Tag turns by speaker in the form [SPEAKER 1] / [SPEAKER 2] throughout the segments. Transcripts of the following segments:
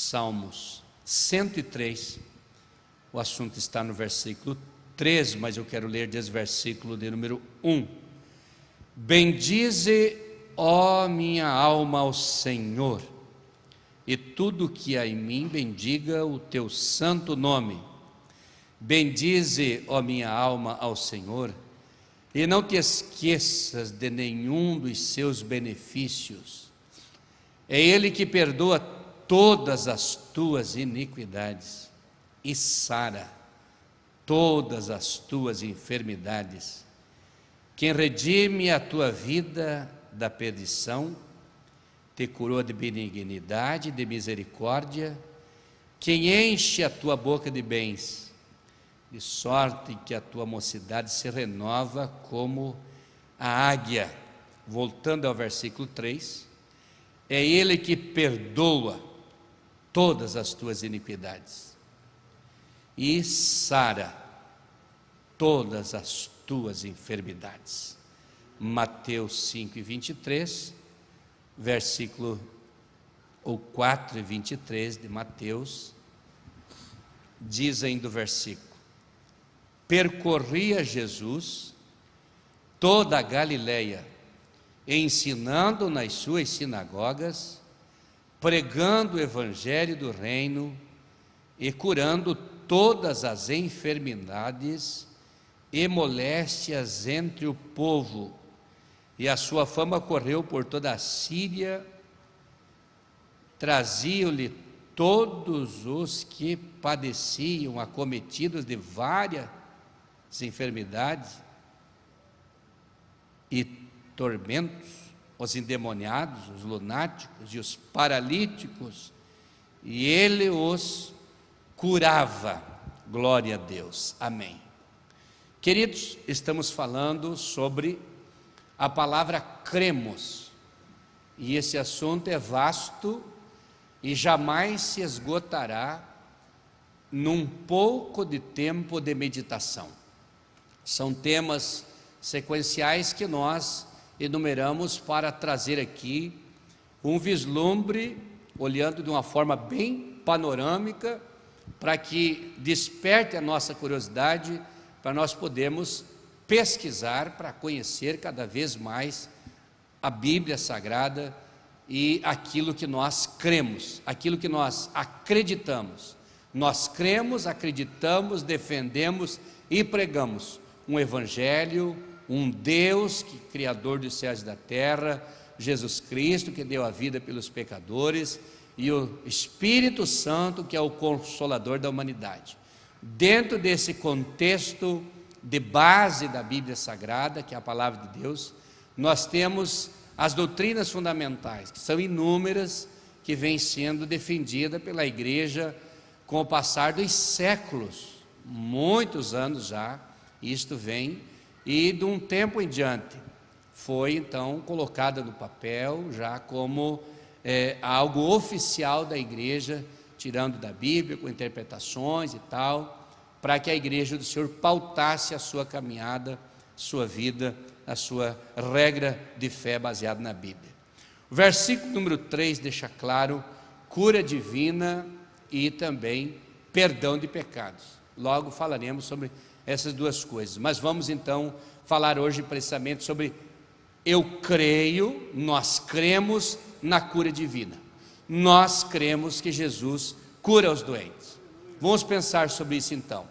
[SPEAKER 1] Salmos 103, o assunto está no versículo 3, mas eu quero ler desse versículo de número 1. Bendize, ó minha alma, ao Senhor, e tudo que há em mim bendiga o teu santo nome. Bendize, ó minha alma, ao Senhor, e não te esqueças de nenhum dos seus benefícios. É Ele que perdoa todas as tuas iniquidades e sara todas as tuas enfermidades. Quem redime a tua vida da perdição, te coroa de benignidade e de misericórdia. Quem enche a tua boca de bens, de sorte que a tua mocidade se renova como a águia. Voltando ao versículo 3, é Ele que perdoa todas as tuas iniquidades e sara todas as tuas enfermidades. Mateus 5:23, versículo 4:23 de Mateus, diz ainda o versículo: percorria Jesus toda a Galileia, ensinando nas suas sinagogas, pregando o evangelho do reino e curando todas as enfermidades e moléstias entre o povo. E a sua fama correu por toda a Síria. Traziam-lhe todos os que padeciam, acometidos de várias enfermidades e tormentos, os endemoniados, os lunáticos e os paralíticos, e Ele os curava. Glória a Deus, amém. Queridos, estamos falando sobre a palavra cremos, e esse assunto é vasto e jamais se esgotará num pouco de tempo de meditação. São temas sequenciais que nós enumeramos para trazer aqui um vislumbre, olhando de uma forma bem panorâmica, para que desperte a nossa curiosidade, para nós podermos pesquisar, para conhecer cada vez mais a Bíblia Sagrada e aquilo que nós cremos, aquilo que nós acreditamos. Nós cremos, acreditamos, defendemos e pregamos um Evangelho, um Deus que Criador dos céus e da terra, Jesus Cristo que deu a vida pelos pecadores, e o Espírito Santo que é o Consolador da humanidade. Dentro desse contexto de base da Bíblia Sagrada, que é a Palavra de Deus, nós temos as doutrinas fundamentais, que são inúmeras, que vêm sendo defendidas pela igreja com o passar dos séculos, muitos anos já, isto vem, e de um tempo em diante, foi então colocada no papel, já como algo oficial da igreja, tirando da Bíblia, com interpretações e tal, para que a igreja do Senhor pautasse a sua caminhada, sua vida, a sua regra de fé baseada na Bíblia. O versículo número 3 deixa claro cura divina e também perdão de pecados. Logo falaremos sobre essas duas coisas, mas vamos então falar hoje precisamente sobre eu creio, nós cremos na cura divina. Nós cremos que Jesus cura os doentes. Vamos pensar sobre isso então.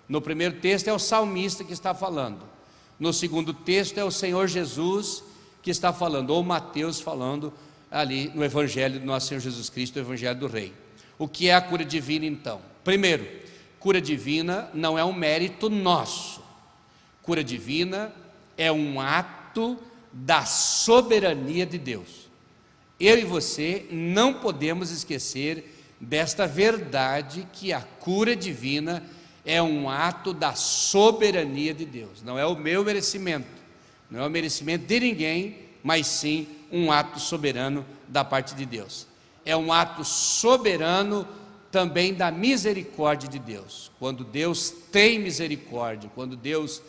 [SPEAKER 1] No primeiro texto é o salmista que está falando. No segundo texto é o Senhor Jesus que está falando, ou Mateus falando ali no Evangelho do nosso Senhor Jesus Cristo, o Evangelho do Rei. O que é a cura divina então? Primeiro, cura divina não é um mérito nosso. Cura divina é um ato da soberania de Deus. Eu e você não podemos esquecer desta verdade, que a cura divina é um ato da soberania de Deus. Não é o meu merecimento, não é o merecimento de ninguém, mas sim um ato soberano da parte de Deus. É um ato soberano também da misericórdia de Deus. Quando Deus tem misericórdia, quando Deus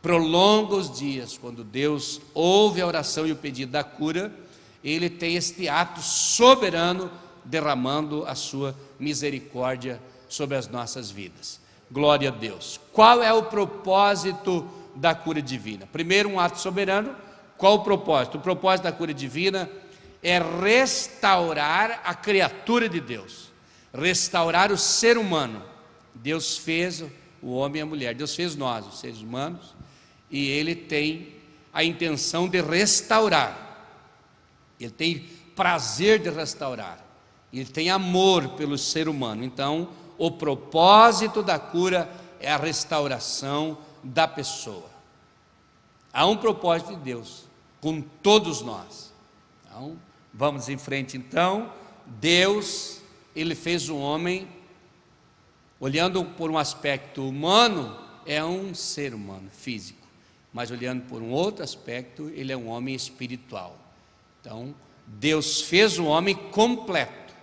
[SPEAKER 1] prolonga os dias, quando Deus ouve a oração e o pedido da cura, Ele tem este ato soberano derramando a sua misericórdia sobre as nossas vidas. Glória a Deus. Qual é o propósito da cura divina? Primeiro, um ato soberano. Qual o propósito? O propósito da cura divina é restaurar a criatura de Deus, restaurar o ser humano. Deus fez o homem e a mulher, Deus fez nós, os seres humanos, e Ele tem a intenção de restaurar, Ele tem prazer de restaurar, Ele tem amor pelo ser humano. Então, o propósito da cura é a restauração da pessoa. Há um propósito de Deus com todos nós. Então, vamos em frente então. Deus, Ele fez o homem, olhando por um aspecto humano, é um ser humano, físico, mas olhando por um outro aspecto, Ele é um homem espiritual. Então, Deus fez o homem completo,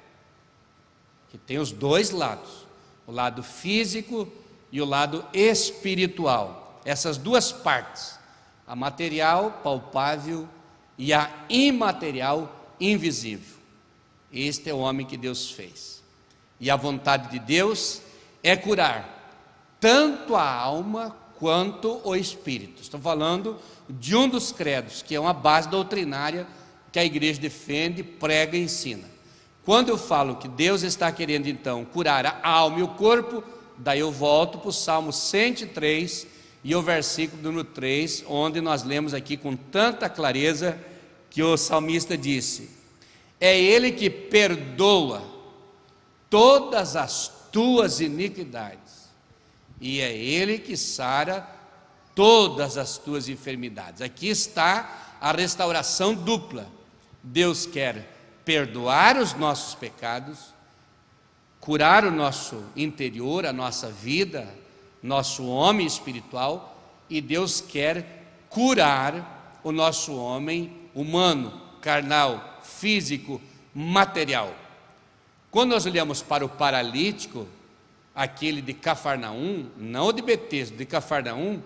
[SPEAKER 1] que tem os dois lados, o lado físico e o lado espiritual. Essas duas partes, a material, palpável, e a imaterial, invisível. Este é o homem que Deus fez. E a vontade de Deus é curar tanto a alma quanto o espírito. Estou falando de um dos credos, que é uma base doutrinária que a igreja defende, prega e ensina. Quando eu falo que Deus está querendo então curar a alma e o corpo, daí eu volto para o Salmo 103 e o versículo número 3, onde nós lemos aqui com tanta clareza que o salmista disse: é Ele que perdoa todas as tuas iniquidades, e é Ele que sara todas as tuas enfermidades. Aqui está a restauração dupla. Deus quer perdoar os nossos pecados, curar o nosso interior, a nossa vida, nosso homem espiritual, e Deus quer curar o nosso homem humano, carnal, físico, material. Quando nós olhamos para o paralítico, aquele de Cafarnaum, não o de Betesda, de Cafarnaum,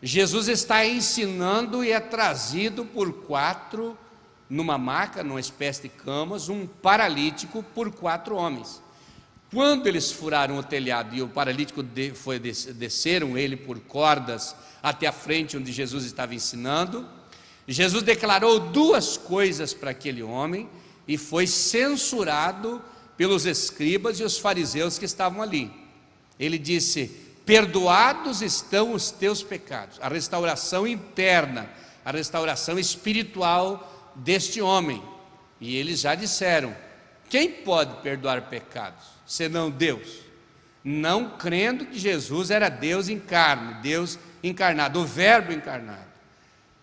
[SPEAKER 1] Jesus está ensinando e é trazido por 4, numa maca, numa espécie de camas, um paralítico por 4 homens. Quando eles furaram o telhado e o paralítico desceram ele por cordas até a frente onde Jesus estava ensinando, Jesus declarou 2 coisas para aquele homem e foi censurado pelos escribas e os fariseus que estavam ali. Ele disse: perdoados estão os teus pecados. A restauração interna, a restauração espiritual deste homem. E eles já disseram: quem pode perdoar pecados, senão Deus? Não crendo que Jesus era Deus em carne, Deus encarnado, o Verbo encarnado.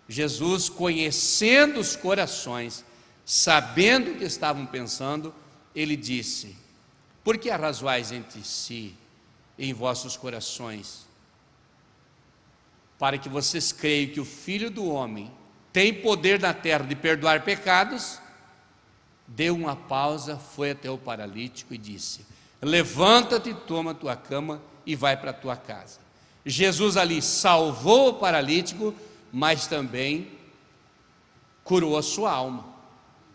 [SPEAKER 1] Jesus, conhecendo os corações, sabendo o que estavam pensando, Ele disse: por que arrazoais entre si em vossos corações, para que vocês creiam que o Filho do Homem tem poder na terra de perdoar pecados? Deu uma pausa, foi até o paralítico e disse: levanta-te, toma a tua cama e vai para a tua casa. Jesus ali salvou o paralítico, mas também curou a sua alma,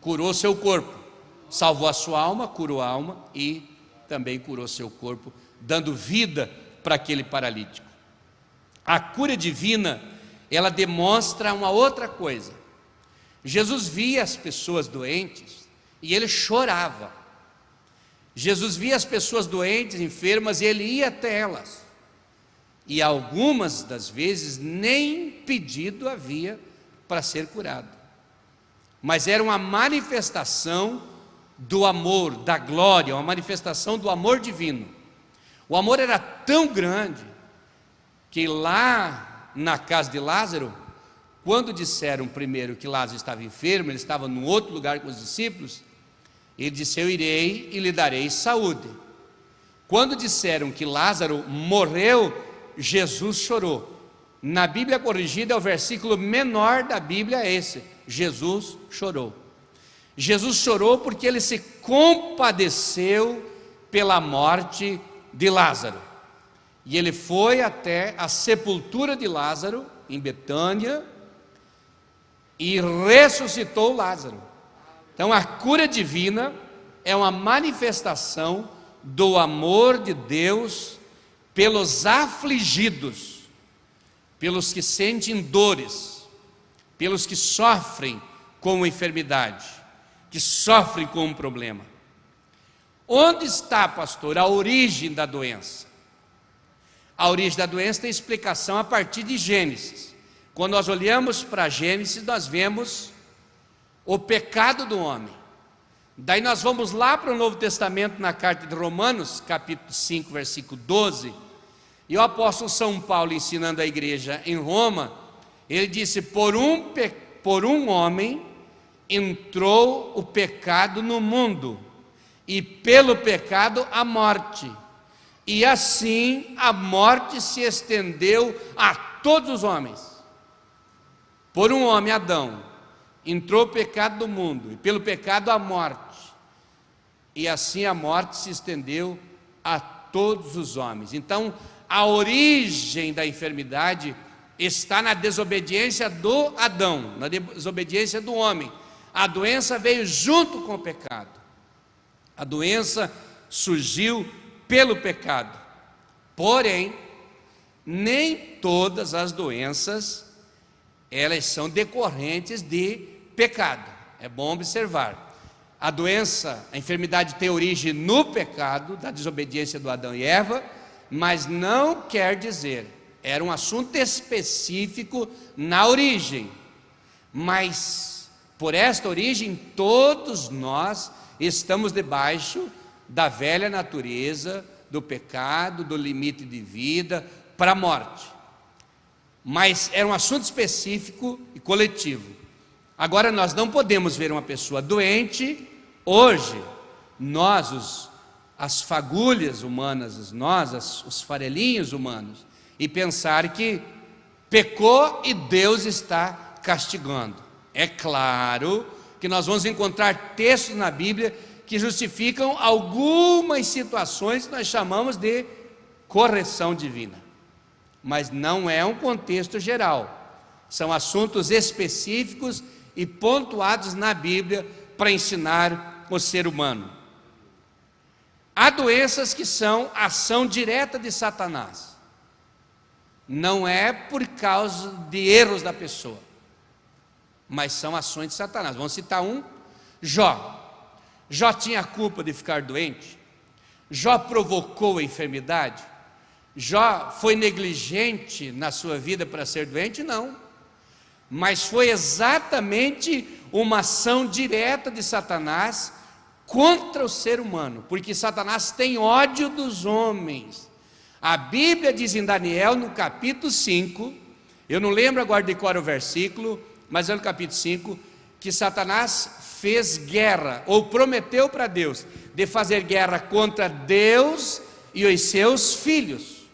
[SPEAKER 1] curou seu corpo. Salvou a sua alma, curou a alma e também curou seu corpo, dando vida para aquele paralítico. A cura divina, ela demonstra uma outra coisa. Jesus via as pessoas doentes e Ele chorava. Jesus via as pessoas doentes, enfermas, e Ele ia até elas. E algumas das vezes nem pedido havia para ser curado. Mas era uma manifestação do amor, da glória, uma manifestação do amor divino. O amor era tão grande que lá na casa de Lázaro, quando disseram primeiro que Lázaro estava enfermo, ele estava num outro lugar com os discípulos, ele disse: eu irei e lhe darei saúde. Quando disseram que Lázaro morreu, Jesus chorou. Na Bíblia corrigida, é o versículo menor da Bíblia, é esse: Jesus chorou. Jesus chorou porque Ele se compadeceu pela morte de Lázaro. E Ele foi até a sepultura de Lázaro, em Betânia, e ressuscitou Lázaro. Então a cura divina é uma manifestação do amor de Deus pelos afligidos, pelos que sentem dores, pelos que sofrem com enfermidade, que sofrem com um problema. Onde está, pastor, a origem da doença? A origem da doença tem explicação a partir de Gênesis. Quando nós olhamos para Gênesis, nós vemos o pecado do homem. Daí nós vamos lá para o Novo Testamento, na carta de Romanos, capítulo 5, versículo 12, e o apóstolo São Paulo, ensinando a igreja em Roma, ele disse: por um homem entrou o pecado no mundo, e pelo pecado a morte, e assim a morte se estendeu a todos os homens. Por um homem, Adão, entrou o pecado do mundo, e pelo pecado a morte, e assim a morte se estendeu a todos os homens. Então, a origem da enfermidade está na desobediência do Adão, na desobediência do homem. A doença veio junto com o pecado. A doença surgiu pelo pecado. Porém, nem todas as doenças elas são decorrentes de pecado. É bom observar. A doença, a enfermidade tem origem no pecado, da desobediência do Adão e Eva, mas não quer dizer, era um assunto específico na origem, mas por esta origem todos nós estamos debaixo da velha natureza, do pecado, do limite de vida para a morte. Mas era um assunto específico e coletivo. Agora nós não podemos ver uma pessoa doente hoje, as fagulhas humanas, os farelinhos humanos, e pensar que pecou e Deus está castigando. É claro que nós vamos encontrar textos na Bíblia que justificam algumas situações que nós chamamos de correção divina, mas não é um contexto geral, são assuntos específicos e pontuados na Bíblia para ensinar o ser humano. Há doenças que são ação direta de Satanás, não é por causa de erros da pessoa, mas são ações de Satanás. Vamos citar um: Jó. Jó tinha culpa de ficar doente? Jó provocou a enfermidade? Jó foi negligente na sua vida para ser doente? Não, mas foi exatamente uma ação direta de Satanás contra o ser humano, porque Satanás tem ódio dos homens. A Bíblia diz em Daniel, no capítulo 5, eu não lembro agora de qual era o versículo, mas é no capítulo 5, que Satanás fez guerra, ou prometeu para Deus, de fazer guerra contra Deus e os seus filhos,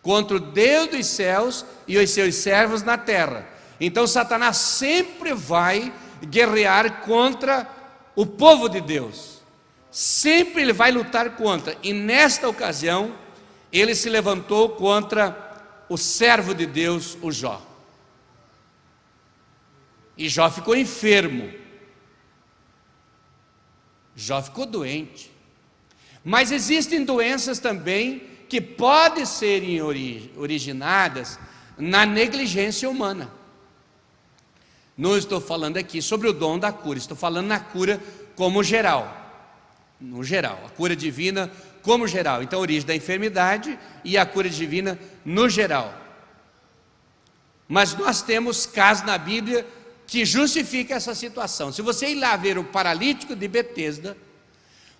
[SPEAKER 1] contra o Deus dos céus e os seus servos na terra. Então Satanás sempre vai guerrear contra o povo de Deus, sempre ele vai lutar contra, e nesta ocasião ele se levantou contra o servo de Deus, o Jó, e Jó ficou enfermo, Jó ficou doente. Mas existem doenças também que podem ser originadas na negligência humana. Não estou falando aqui sobre o dom da cura, estou falando na cura como geral, no geral, a cura divina como geral. Então a origem da enfermidade e a cura divina no geral. Mas nós temos casos na Bíblia que justificam essa situação. Se você ir lá ver o paralítico de Betesda,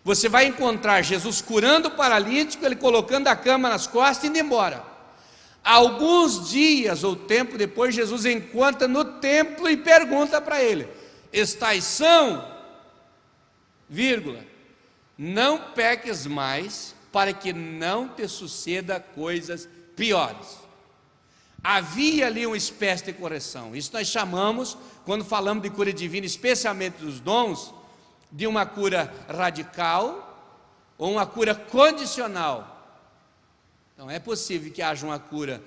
[SPEAKER 1] você vai encontrar Jesus curando o paralítico, ele colocando a cama nas costas e indo embora. Alguns dias ou tempo depois, Jesus encontra no templo e pergunta para ele: estais são? Vírgula, não peques mais, para que não te suceda coisas piores. Havia ali uma espécie de correção. Isso nós chamamos, quando falamos de cura divina, especialmente dos dons, de uma cura radical ou uma cura condicional. Então é possível que haja uma cura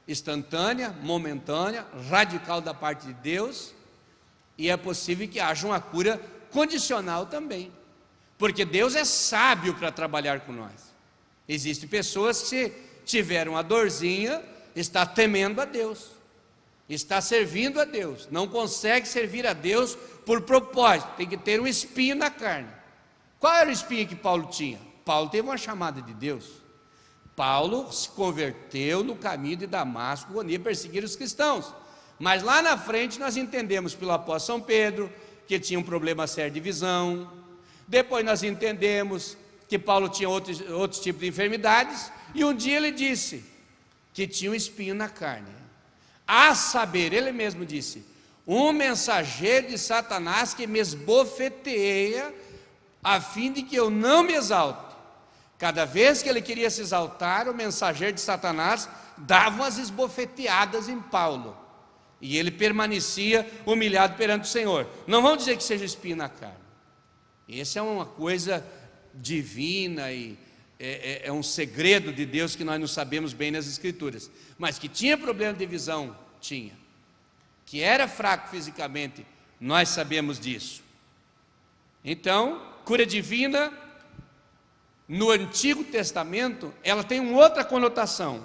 [SPEAKER 1] instantânea, momentânea, radical da parte de Deus, e é possível que haja uma cura condicional também, porque Deus é sábio para trabalhar com nós. Existem pessoas que, se tiveram uma dorzinha, está temendo a Deus, está servindo a Deus, não consegue servir a Deus por propósito, tem que ter um espinho na carne. Qual era o espinho que Paulo tinha? Paulo teve uma chamada de Deus. Paulo se converteu no caminho de Damasco quando ia perseguir os cristãos, mas lá na frente nós entendemos pelo apóstolo São Pedro que tinha um problema sério de visão. Depois nós entendemos que Paulo tinha outros tipos de enfermidades, e um dia ele disse que tinha um espinho na carne, a saber, ele mesmo disse, um mensageiro de Satanás que me esbofeteia, a fim de que eu não me exalte. Cada vez que ele queria se exaltar, o mensageiro de Satanás dava umas esbofeteadas em Paulo, e ele permanecia humilhado perante o Senhor. Não vamos dizer que seja espinho na carne, essa é uma coisa divina e é um segredo de Deus que nós não sabemos bem nas Escrituras, mas que tinha problema de visão, tinha. Que era fraco fisicamente, nós sabemos disso. Então, cura divina, no Antigo Testamento, ela tem uma outra conotação.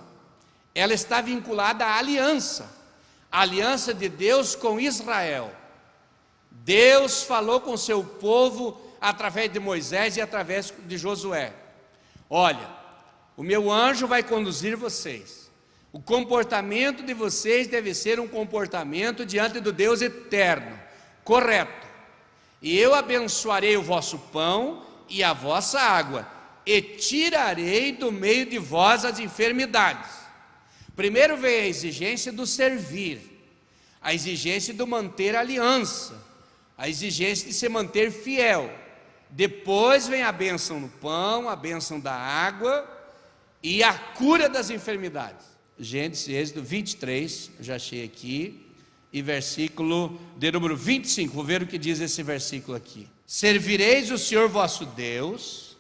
[SPEAKER 1] Ela está vinculada à aliança, a aliança de Deus com Israel. Deus falou com seu povo através de Moisés e através de Josué: olha, o meu anjo vai conduzir vocês, o comportamento de vocês deve ser um comportamento diante do Deus eterno, correto, e eu abençoarei o vosso pão e a vossa água, e tirarei do meio de vós as enfermidades. Primeiro vem a exigência do servir, a exigência do manter a aliança, a exigência de se manter fiel. Depois vem a bênção no pão, a bênção da água e a cura das enfermidades. Gênesis, Êxodo 23, já achei aqui, e versículo de número 25, vou ver o que diz esse versículo aqui. Servireis o Senhor vosso Deus,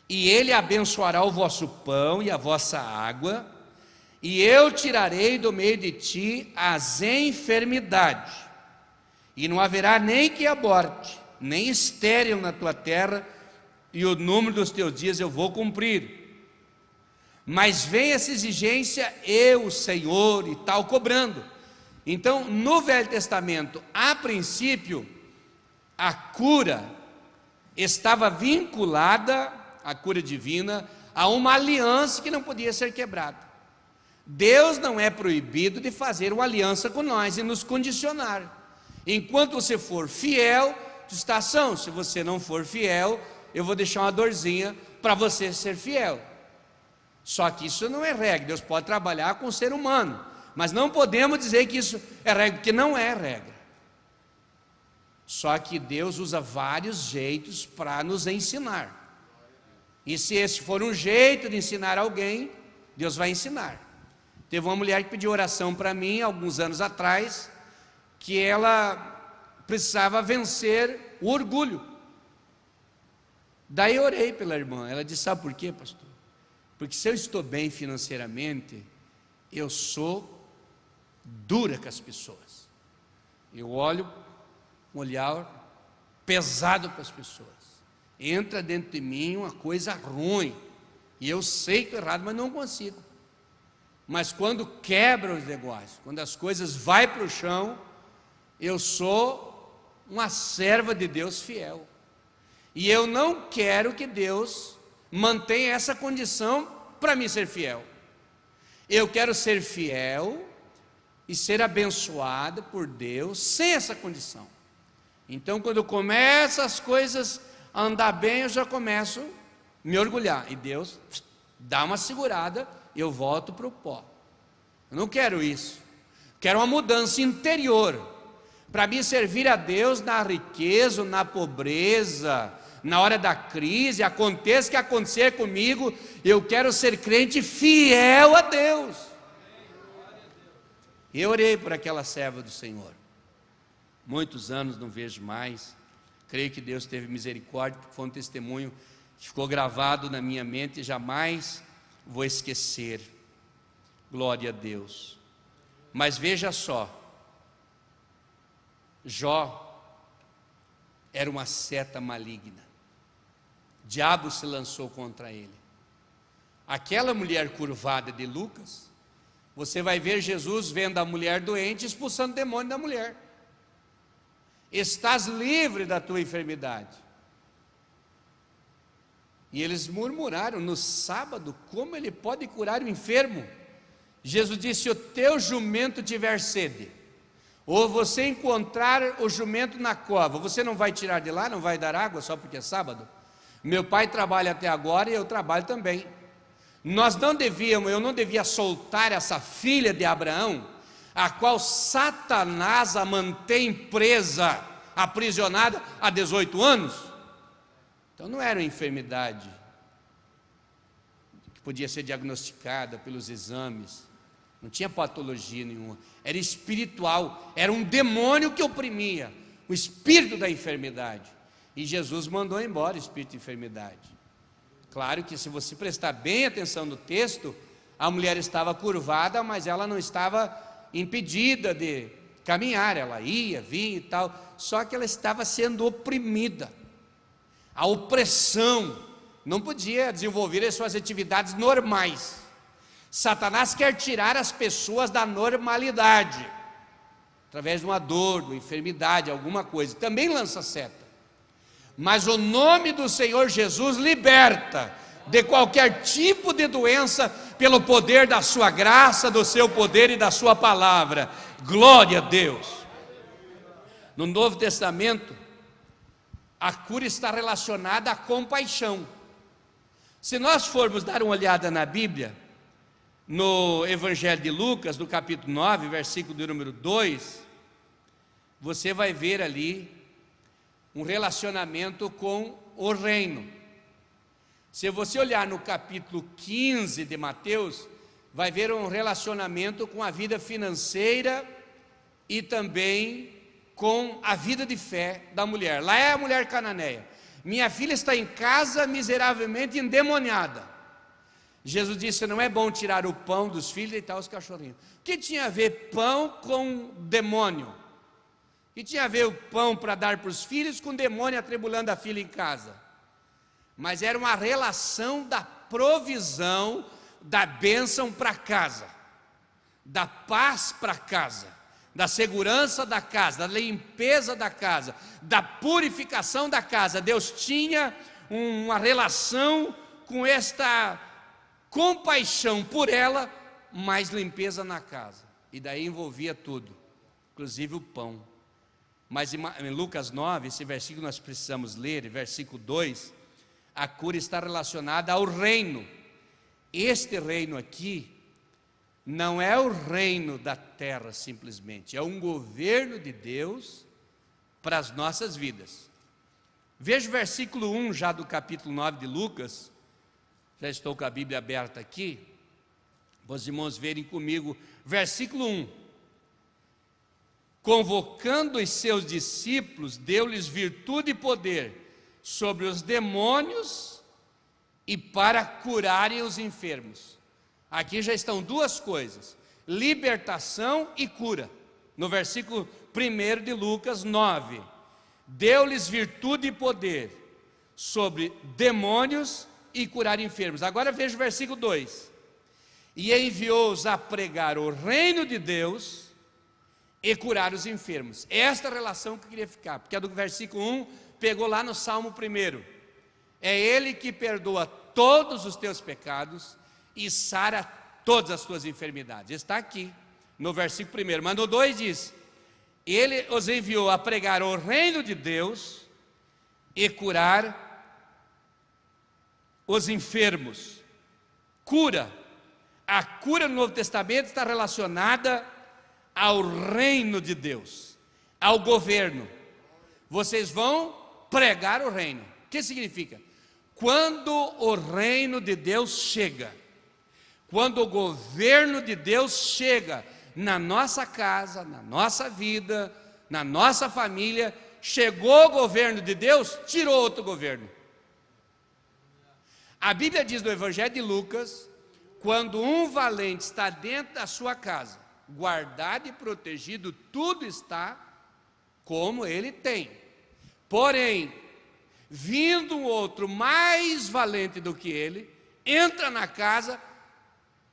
[SPEAKER 1] e Ele abençoará o vosso pão e a vossa água, e eu tirarei do meio de ti as enfermidades, e não haverá nem que aborte, nem estéril na tua terra, e o número dos teus dias eu vou cumprir. Mas vem essa exigência, eu, Senhor, e tal, cobrando. Então, no Velho Testamento, a princípio, a cura estava vinculada, a cura divina, a uma aliança que não podia ser quebrada. Deus não é proibido de fazer uma aliança com nós e nos condicionar. Enquanto você for fiel, tu está são. Se você não for fiel, eu vou deixar uma dorzinha para você ser fiel. Só que isso não é regra. Deus pode trabalhar com o ser humano, mas não podemos dizer que isso é regra, porque não é regra. Só que Deus usa vários jeitos para nos ensinar, e se esse for um jeito de ensinar alguém, Deus vai ensinar. Teve uma mulher que pediu oração para mim alguns anos atrás, que ela precisava vencer o orgulho. Daí eu orei pela irmã. Ela disse: sabe por quê, pastor? Porque se eu estou bem financeiramente, eu sou dura com as pessoas. Eu olho um olhar pesado para as pessoas. Entra dentro de mim uma coisa ruim, e eu sei que é errado, mas não consigo. Mas quando quebra os negócios, quando as coisas vai para o chão, eu sou uma serva de Deus fiel, e eu não quero que Deus mantenha essa condição para mim ser fiel. Eu quero ser fiel e ser abençoado por Deus sem essa condição. Então, quando começam as coisas a andar bem, eu já começo a me orgulhar, e Deus dá uma segurada, eu volto para o pó. Eu não quero isso. Quero uma mudança interior, para mim servir a Deus na riqueza, na pobreza, na hora da crise, aconteça o que acontecer comigo, eu quero ser crente fiel a Deus. Eu orei por aquela serva do Senhor, muitos anos não vejo mais. Creio que Deus teve misericórdia, porque foi um testemunho que ficou gravado na minha mente e jamais vou esquecer. Glória a Deus. Mas veja só, Jó era uma seta maligna. o diabo se lançou contra ele. Aquela mulher curvada de Lucas, você vai ver Jesus vendo a mulher doente, expulsando o demônio da mulher. Estás livre da tua enfermidade. E eles murmuraram no sábado, como ele pode curar o enfermo? Jesus disse: se o teu jumento tiver sede, ou você encontrar o jumento na cova, você não vai tirar de lá, não vai dar água só porque é sábado? Meu pai trabalha até agora e eu trabalho também. Eu não devia soltar essa filha de Abraão, a qual Satanás a mantém presa, aprisionada há 18 anos. Então não era uma enfermidade que podia ser diagnosticada pelos exames, não tinha patologia nenhuma, era espiritual, era um demônio que oprimia, o espírito da enfermidade. E Jesus mandou embora o espírito de enfermidade. Claro que se você prestar bem atenção no texto, a mulher estava curvada, mas ela não estava impedida de caminhar, ela ia, vinha e tal, só que ela estava sendo oprimida. A opressão não podia desenvolver as suas atividades normais. Satanás quer tirar as pessoas da normalidade, através de uma dor, de uma enfermidade, alguma coisa, também lança seta. Mas o nome do Senhor Jesus liberta de qualquer tipo de doença, pelo poder da sua graça, do seu poder e da sua palavra. Glória a Deus. No Novo Testamento, a cura está relacionada à compaixão. Se nós formos dar uma olhada na Bíblia, no Evangelho de Lucas, no capítulo 9, versículo de número 2, você vai ver ali um relacionamento com o reino. Se você olhar no capítulo 15 de Mateus, vai ver um relacionamento com a vida financeira e também com a vida de fé da mulher. Lá é a mulher cananeia: minha filha está em casa miseravelmente endemoniada. Jesus disse: não é bom tirar o pão dos filhos e deitar os cachorrinhos. O que tinha a ver pão com demônio? O que tinha a ver o pão para dar para os filhos com o demônio atribulando a filha em casa? Mas era uma relação da provisão, da bênção para casa, da paz para casa, da segurança da casa, da limpeza da casa, da purificação da casa. Deus tinha uma relação com esta compaixão por ela, mais limpeza na casa, e daí envolvia tudo, inclusive o pão. Mas em Lucas 9, esse versículo nós precisamos ler, versículo 2, a cura está relacionada ao reino. Este reino aqui não é o reino da terra simplesmente, é um governo de Deus para as nossas vidas. Veja o versículo 1 já do capítulo 9 de Lucas. Já estou com a Bíblia aberta aqui, para os irmãos verem comigo, versículo 1. Convocando os seus discípulos, deu-lhes virtude e poder sobre os demônios e para curarem os enfermos. Aqui já estão duas coisas: libertação e cura. No versículo 1 de Lucas 9, deu-lhes virtude e poder sobre demônios e curar enfermos. Agora veja o versículo 2: e enviou-os a pregar o reino de Deus e curar os enfermos. Esta relação que eu queria ficar, porque a do versículo 1 pegou lá no Salmo 1. É Ele que perdoa todos os teus pecados e sara todas as tuas enfermidades. Está aqui no versículo 1. Mas no 2 diz: Ele os enviou a pregar o reino de Deus e curar os enfermos. Cura. A cura no Novo Testamento está relacionada ao reino de Deus, ao governo. Vocês vão pregar o reino. O que significa? Quando o reino de Deus chega, quando o governo de Deus chega na nossa casa, na nossa vida, na nossa família, chegou o governo de Deus, tirou outro governo. A Bíblia diz no Evangelho de Lucas: quando um valente está dentro da sua casa, guardado e protegido, tudo está como ele tem. Porém, Vindo um outro mais valente do que ele, entra na casa,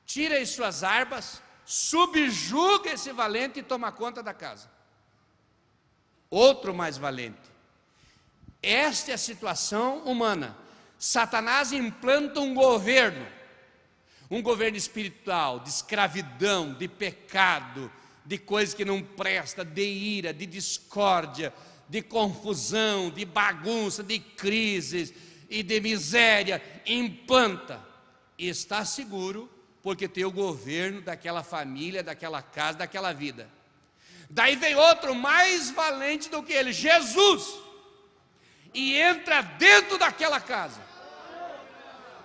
[SPEAKER 1] tira as suas armas, subjuga esse valente e toma conta da casa. Outro mais valente. Esta é a situação humana. Satanás implanta um governo espiritual, de escravidão, de pecado, de coisa que não presta, de ira, de discórdia, de confusão, de bagunça, de crises e de miséria. Implanta e está seguro, porque tem o governo daquela família, daquela casa, daquela vida. Daí vem outro mais valente do que ele, Jesus, e entra dentro daquela casa,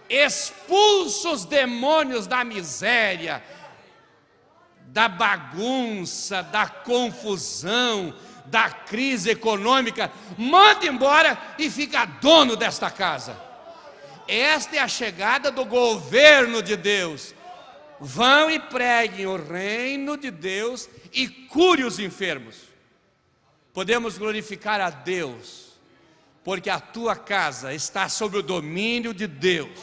[SPEAKER 1] expulsa os demônios da miséria, da bagunça, da confusão, da crise econômica, manda embora e fica dono desta casa. Esta é a chegada do governo de Deus. Vão e preguem o reino de Deus e cure os enfermos. Podemos glorificar a Deus, porque a tua casa está sob o domínio de Deus,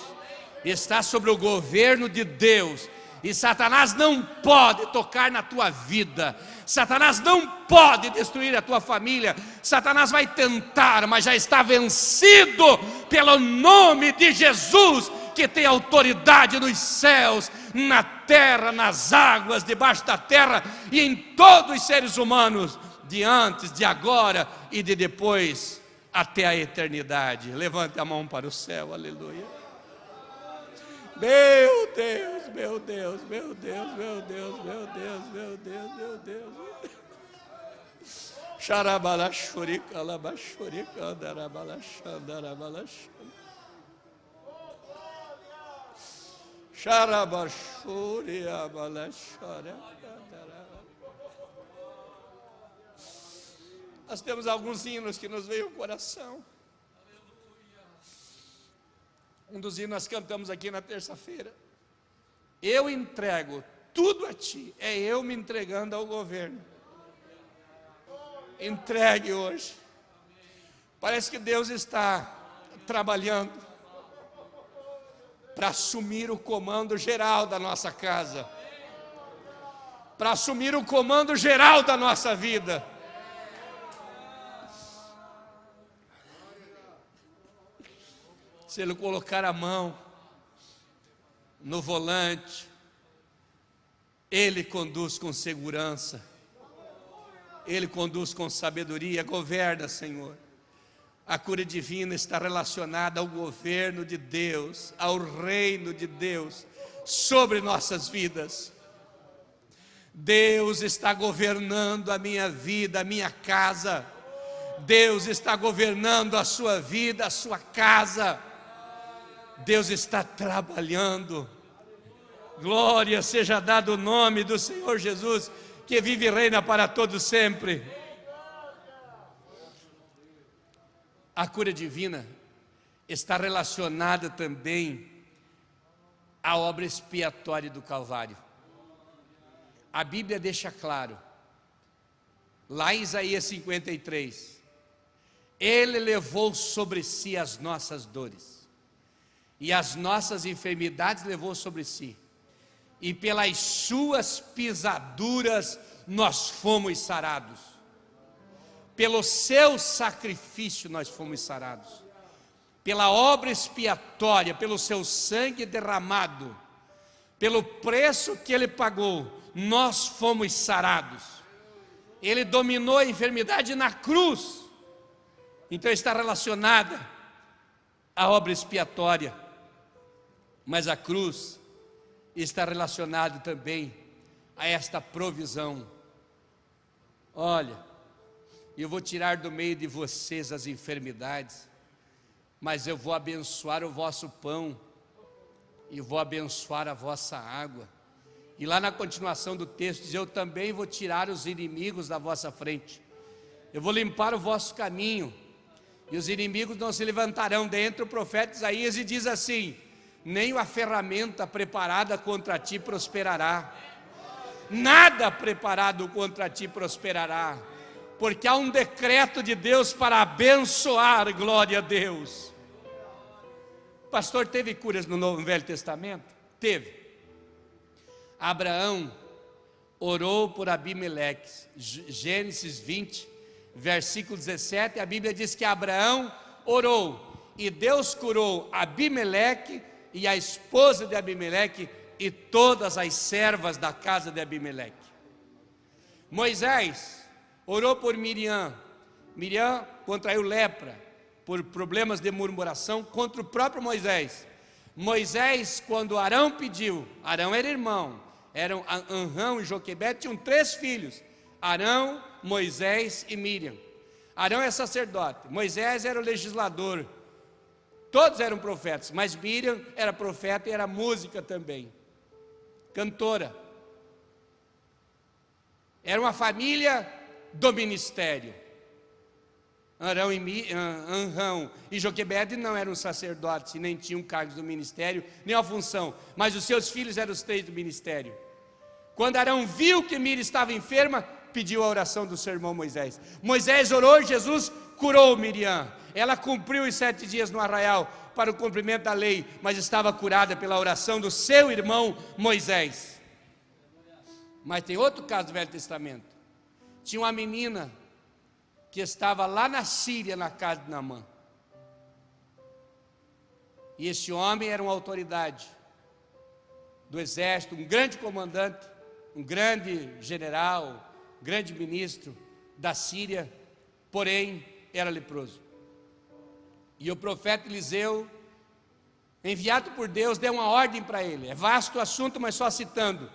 [SPEAKER 1] está sobre o governo de Deus, e Satanás não pode tocar na tua vida, Satanás não pode destruir a tua família. Satanás vai tentar, mas já está vencido pelo nome de Jesus, que tem autoridade nos céus, na terra, nas águas, debaixo da terra e em todos os seres humanos, de antes, de agora e de depois, até a eternidade. Levante a mão para o céu, aleluia. Meu Deus, meu Deus, meu Deus, meu Deus, meu Deus, meu Deus, meu Deus. Xarabalachurica, labachurica, andarabalachandarabalacha. Xarabachuria, balachara. Nós temos alguns hinos que nos veio ao coração. Um dos hinos nós cantamos aqui na terça-feira. Eu entrego tudo a ti. É eu me entregando ao governo. Entregue hoje. Parece que Deus está trabalhando para assumir o comando geral da nossa casa, para assumir o comando geral da nossa vida. Se ele colocar a mão no volante, ele conduz com segurança, ele conduz com sabedoria, governa, Senhor. A cura divina está relacionada ao governo de Deus, ao reino de Deus sobre nossas vidas. Deus está governando a minha vida, a minha casa. Deus está governando a sua vida, a sua casa. Deus está trabalhando. Glória seja dado o nome do Senhor Jesus, que vive e reina para todos sempre. A cura divina está relacionada também à obra expiatória do Calvário. A Bíblia deixa claro, lá em Isaías 53, Ele levou sobre si as nossas dores, e as nossas enfermidades levou sobre si, e pelas suas pisaduras nós fomos sarados. Pelo seu sacrifício nós fomos sarados, pela obra expiatória, pelo seu sangue derramado, pelo preço que Ele pagou, nós fomos sarados. Ele dominou a enfermidade na cruz, então está relacionada à obra expiatória, mas a cruz está relacionada também a esta provisão. Olha, eu vou tirar do meio de vocês as enfermidades, mas eu vou abençoar o vosso pão, e vou abençoar a vossa água. E lá na continuação do texto diz: eu também vou tirar os inimigos da vossa frente, eu vou limpar o vosso caminho, e os inimigos não se levantarão. Dentro o profeta Isaías e diz assim: nem a ferramenta preparada contra ti prosperará, nada preparado contra ti prosperará. porque há um decreto de Deus para abençoar, glória a Deus. Pastor, teve curas no Velho Testamento? Teve. Abraão orou por Abimeleque, Gênesis 20, versículo 17, a Bíblia diz que Abraão orou, e Deus curou Abimeleque e a esposa de Abimeleque e todas as servas da casa de Abimeleque. Moisés orou por Miriam. Miriam contraiu lepra por problemas de murmuração contra o próprio Moisés. Moisés, quando Arão pediu, Arão era irmão, eram Anrão e Joquebede, tinham 3 filhos, Arão, Moisés e Miriam. Arão é sacerdote, Moisés era o legislador, todos eram profetas, mas Miriam era profeta e era música também, cantora. Era uma família do ministério. Anrão e Joquebede não eram sacerdotes, nem tinham cargos do ministério, nem a função, mas os seus filhos eram os 3 do ministério. Quando Arão viu que Miriam estava enferma, pediu a oração do seu irmão Moisés. Moisés orou e Jesus curou Miriam. Ela cumpriu os 7 dias no arraial para o cumprimento da lei, mas estava curada pela oração do seu irmão Moisés. Mas tem outro caso do Velho Testamento. Tinha uma menina que estava lá na Síria, na casa de Naamã. E esse homem era uma autoridade do exército, um grande comandante, um grande general, grande ministro da Síria, porém era leproso. E o profeta Eliseu, enviado por Deus, deu uma ordem para ele. É vasto o assunto, mas só citando.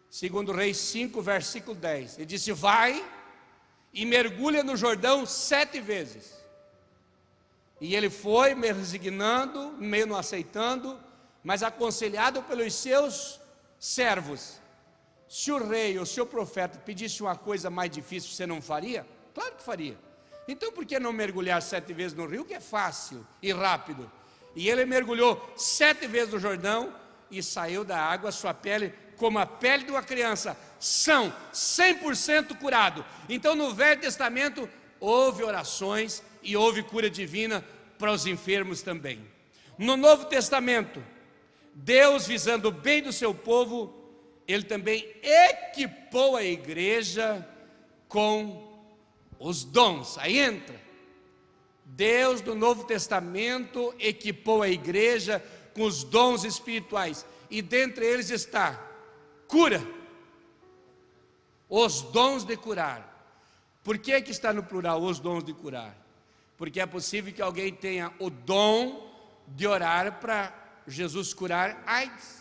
[SPEAKER 1] Segundo Reis 5, versículo 10. Ele disse: vai e mergulha no Jordão 7 vezes. E ele foi, meio resignando, meio não aceitando, mas aconselhado pelos seus servos. Se o rei ou se o profeta pedisse uma coisa mais difícil, você não faria? Claro que faria. Então por que não mergulhar 7 vezes no rio, que é fácil e rápido? E ele mergulhou 7 vezes no Jordão e saiu da água, sua pele como a pele de uma criança, são 100% curado. Então no Velho Testamento houve orações e houve cura divina para os enfermos também. No Novo Testamento, Deus, visando o bem do seu povo, Ele também equipou a igreja com os dons. Aí entra. Deus do Novo Testamento equipou a igreja com os dons espirituais. E dentre eles está cura. Os dons de curar. Por que está no plural, os dons de curar? Porque é possível que alguém tenha o dom de orar para Jesus curar AIDS.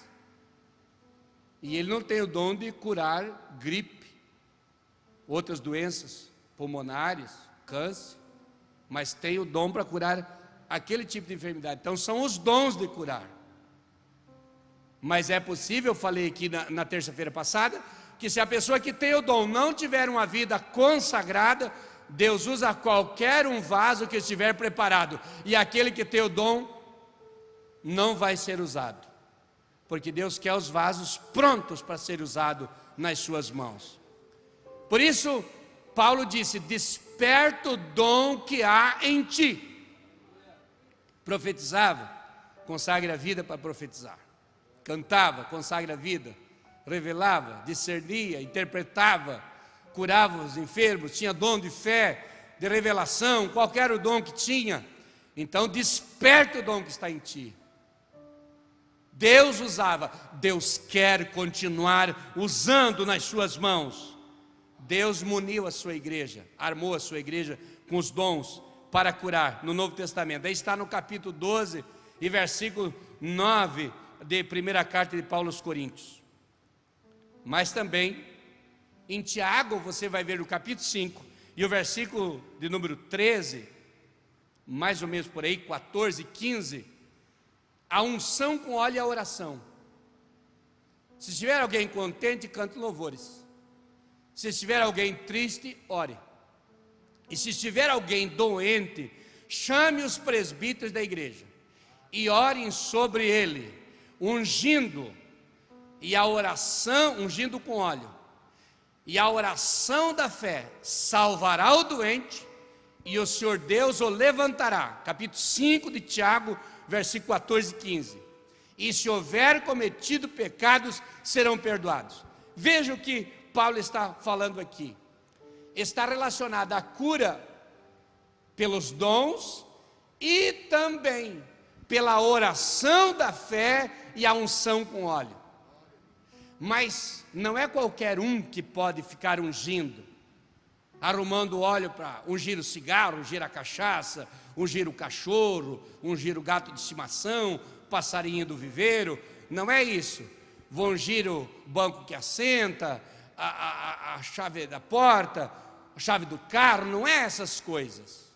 [SPEAKER 1] E ele não tem o dom de curar gripe, outras doenças pulmonares, câncer, mas tem o dom para curar aquele tipo de enfermidade. Então são os dons de curar. Mas é possível, eu falei aqui na terça-feira passada, que se a pessoa que tem o dom não tiver uma vida consagrada, Deus usa qualquer um vaso que estiver preparado, e aquele que tem o dom não vai ser usado, porque Deus quer os vasos prontos para ser usado nas suas mãos. Por isso Paulo disse: desperta o dom que há em ti. Profetizava, consagra a vida para profetizar. Cantava, consagra a vida. Revelava, discernia, interpretava, curava os enfermos, tinha dom de fé, de revelação, qualquer o dom que tinha. Então desperta o dom que está em ti. Deus usava, Deus quer continuar usando nas suas mãos. Deus muniu a sua igreja, armou a sua igreja com os dons para curar no Novo Testamento. Aí está no capítulo 12 e versículo 9 de primeira carta de Paulo aos Coríntios. Mas também em Tiago você vai ver o capítulo 5 e o versículo de número 13, mais ou menos por aí, 14, 15, a unção com óleo e a oração. Se estiver alguém contente, cante louvores. Se estiver alguém triste, ore. E se estiver alguém doente, chame os presbíteros da igreja e orem sobre ele, ungindo, e a oração, ungindo com óleo. e a oração da fé salvará o doente, e o Senhor Deus o levantará. Capítulo 5 de Tiago, versículo 14 e 15. E se houver cometido pecados, serão perdoados. Veja o que Paulo está falando aqui. Está relacionado à cura pelos dons e também pela oração da fé e a unção com óleo. Mas não é qualquer um que pode ficar ungindo, arrumando óleo para ungir o cigarro, ungir a cachaça, ungir o cachorro, ungir o gato de estimação, passarinho do viveiro. Não é isso. Vou ungir o banco que assenta, a chave da porta, a chave do carro. Não é essas coisas.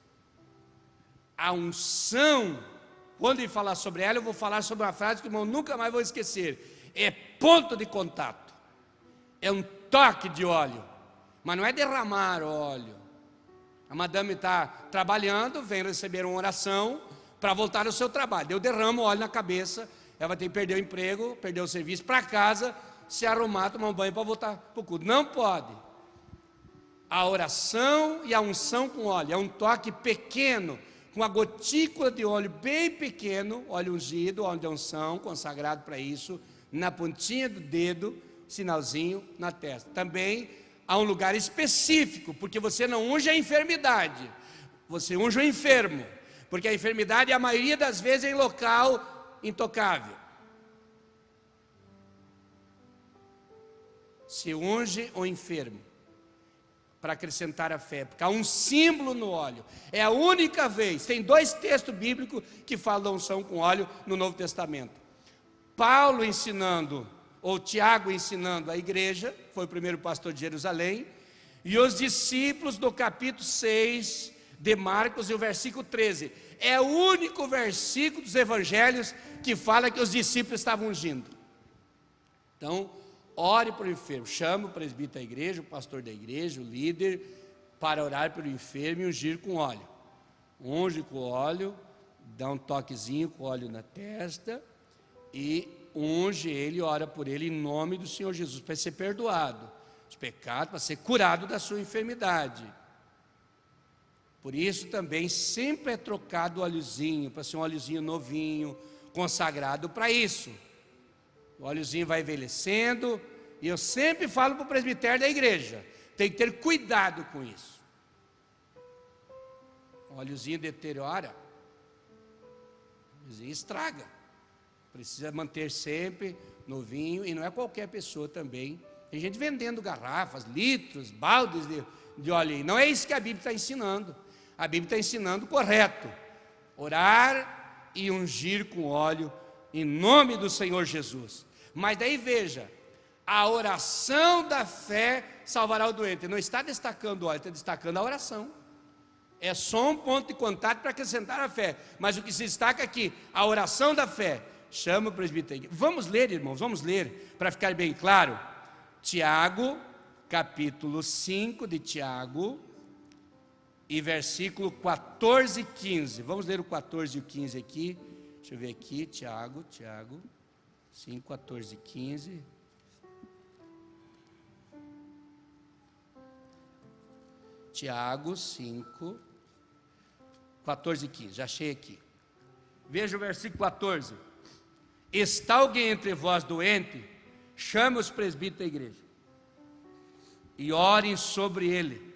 [SPEAKER 1] A unção, quando ele falar sobre ela, eu vou falar sobre uma frase que, irmão, nunca mais vou esquecer. É ponto de contato, é um toque de óleo, mas não é derramar óleo. A madame está trabalhando, vem receber uma oração para voltar ao seu trabalho. Eu derramo óleo na cabeça, ela vai ter que perder o emprego, perder o serviço, para casa, se arrumar, tomar um banho para voltar para o culto. Não pode. A oração e a unção com óleo é um toque pequeno, com uma gotícula de óleo bem pequeno, óleo ungido, óleo de unção, consagrado para isso, na pontinha do dedo, sinalzinho na testa. Também há um lugar específico, porque você não unge a enfermidade, você unge o enfermo, porque a enfermidade, a maioria das vezes, é em local intocável. Se unge o enfermo, para acrescentar a fé, porque há um símbolo no óleo. É a única vez, tem 2 textos bíblicos que falam da unção com óleo no Novo Testamento. Paulo ensinando, ou Tiago ensinando a igreja, foi o primeiro pastor de Jerusalém, e os discípulos do capítulo 6 de Marcos e o versículo 13. É o único versículo dos evangelhos que fala que os discípulos estavam ungindo. Então, ore por enfermo, chama o presbítero da igreja, o pastor da igreja, o líder, para orar pelo enfermo e ungir com óleo. Unge com óleo, dá um toquezinho com óleo na testa, e unge ele e ora por ele em nome do Senhor Jesus, para ser perdoado os pecados, para ser curado da sua enfermidade. Por isso também sempre é trocado o óleozinho, para ser um óleozinho novinho, consagrado para isso. O óleozinho vai envelhecendo, e eu sempre falo para o presbitério da igreja, tem que ter cuidado com isso. O óleozinho deteriora, o óleozinho estraga. Precisa manter sempre novinho, e não é qualquer pessoa também. Tem gente vendendo garrafas, litros, baldes de óleo. Não é isso que a Bíblia está ensinando. A Bíblia está ensinando correto: orar e ungir com óleo em nome do Senhor Jesus. Mas daí veja, a oração da fé salvará o doente. Ele não está destacando o óleo, está destacando a oração. É só um ponto de contato para acrescentar a fé. Mas o que se destaca aqui, a oração da fé. Chama o presbítero. Vamos ler, irmãos, vamos ler, para ficar bem claro. Tiago, capítulo 5 de Tiago, e versículo 14 e 15. Vamos ler o 14 e o 15 aqui. Deixa eu ver aqui, Tiago 5, 14 e 15. Tiago 5, 14 e 15, já achei aqui. Veja o versículo 14. Está alguém entre vós doente? Chame os presbíteros da igreja e orem sobre ele,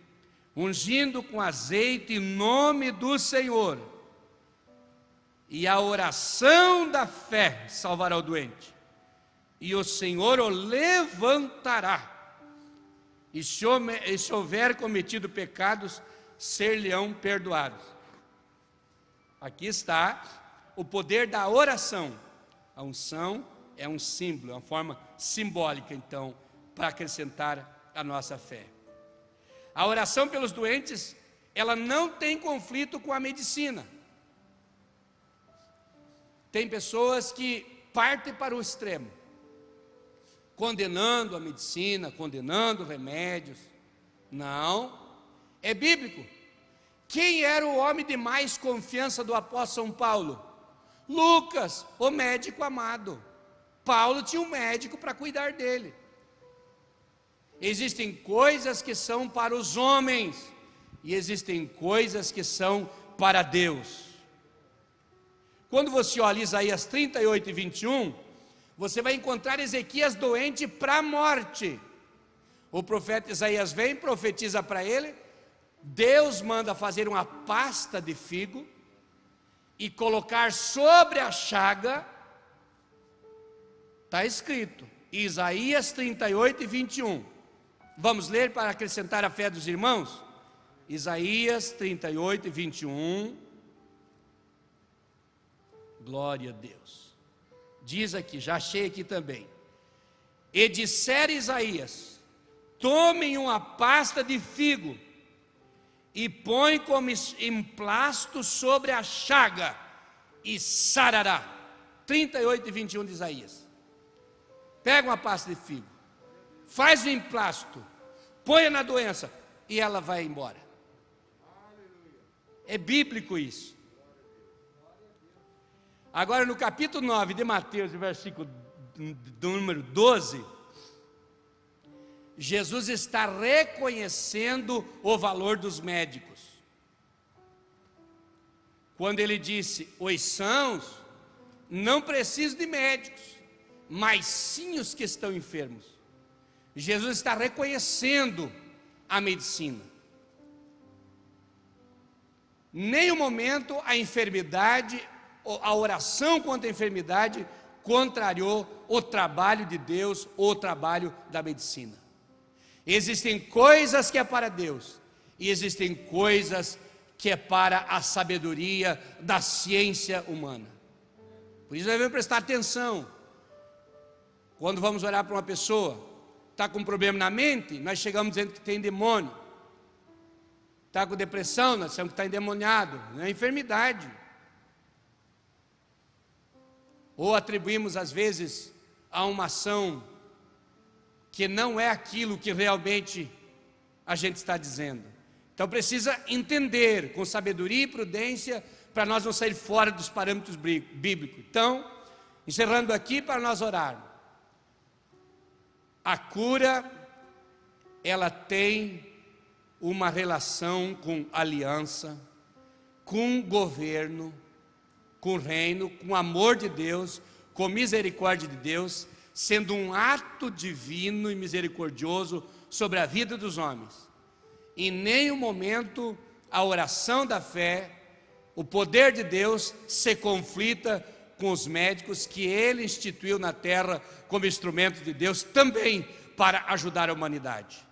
[SPEAKER 1] ungindo com azeite em nome do Senhor. E a oração da fé salvará o doente, e o Senhor o levantará. E se houver cometido pecados, ser-lhe-ão perdoados. Aqui está o poder da oração. A unção é um símbolo, é uma forma simbólica, então, para acrescentar a nossa fé. A oração pelos doentes, ela não tem conflito com a medicina. Tem pessoas que partem para o extremo, condenando a medicina, condenando remédios. Não, é bíblico. Quem era o homem de mais confiança do apóstolo São Paulo? Lucas, o médico amado. Paulo tinha um médico para cuidar dele. Existem coisas que são para os homens e existem coisas que são para Deus. Quando você olha Isaías 38 e 21, você vai encontrar Ezequias doente para a morte. O profeta Isaías vem, profetiza para ele, Deus manda fazer uma pasta de figo e colocar sobre a chaga. Está escrito, Isaías 38 e 21. Vamos ler para acrescentar a fé dos irmãos? Isaías 38 e 21. Glória a Deus. Diz aqui, já achei aqui também. E dissera Isaías: tomem uma pasta de figo e põe como emplasto sobre a chaga e sarará. 38 e 21 de Isaías. Pega uma pasta de figo, faz o emplasto, põe na doença e ela vai embora. É bíblico isso. Agora no capítulo 9 de Mateus, versículo do número 12, Jesus está reconhecendo o valor dos médicos. Quando ele disse, os sãos não precisam de médicos, mas sim os que estão enfermos. Jesus está reconhecendo a medicina. Nem um momento a enfermidade, a oração contra a enfermidade contrariou o trabalho de Deus ou o trabalho da medicina. Existem coisas que é para Deus e existem coisas que é para a sabedoria da ciência humana. Por isso devemos prestar atenção. Quando vamos orar para uma pessoa, está com um problema na mente, nós chegamos dizendo que tem demônio. Está com depressão, nós dizemos que está endemoniado. Não é enfermidade. Ou atribuímos às vezes a uma ação que não é aquilo que realmente a gente está dizendo. Então precisa entender com sabedoria e prudência para nós não sair fora dos parâmetros bíblicos. Então, encerrando aqui para nós orarmos. A cura, ela tem uma relação com aliança, com governo, com reino, com amor de Deus, com misericórdia de Deus, sendo um ato divino e misericordioso sobre a vida dos homens. Em nenhum momento a oração da fé, o poder de Deus se conflita com os médicos que Ele instituiu na terra como instrumento de Deus também para ajudar a humanidade.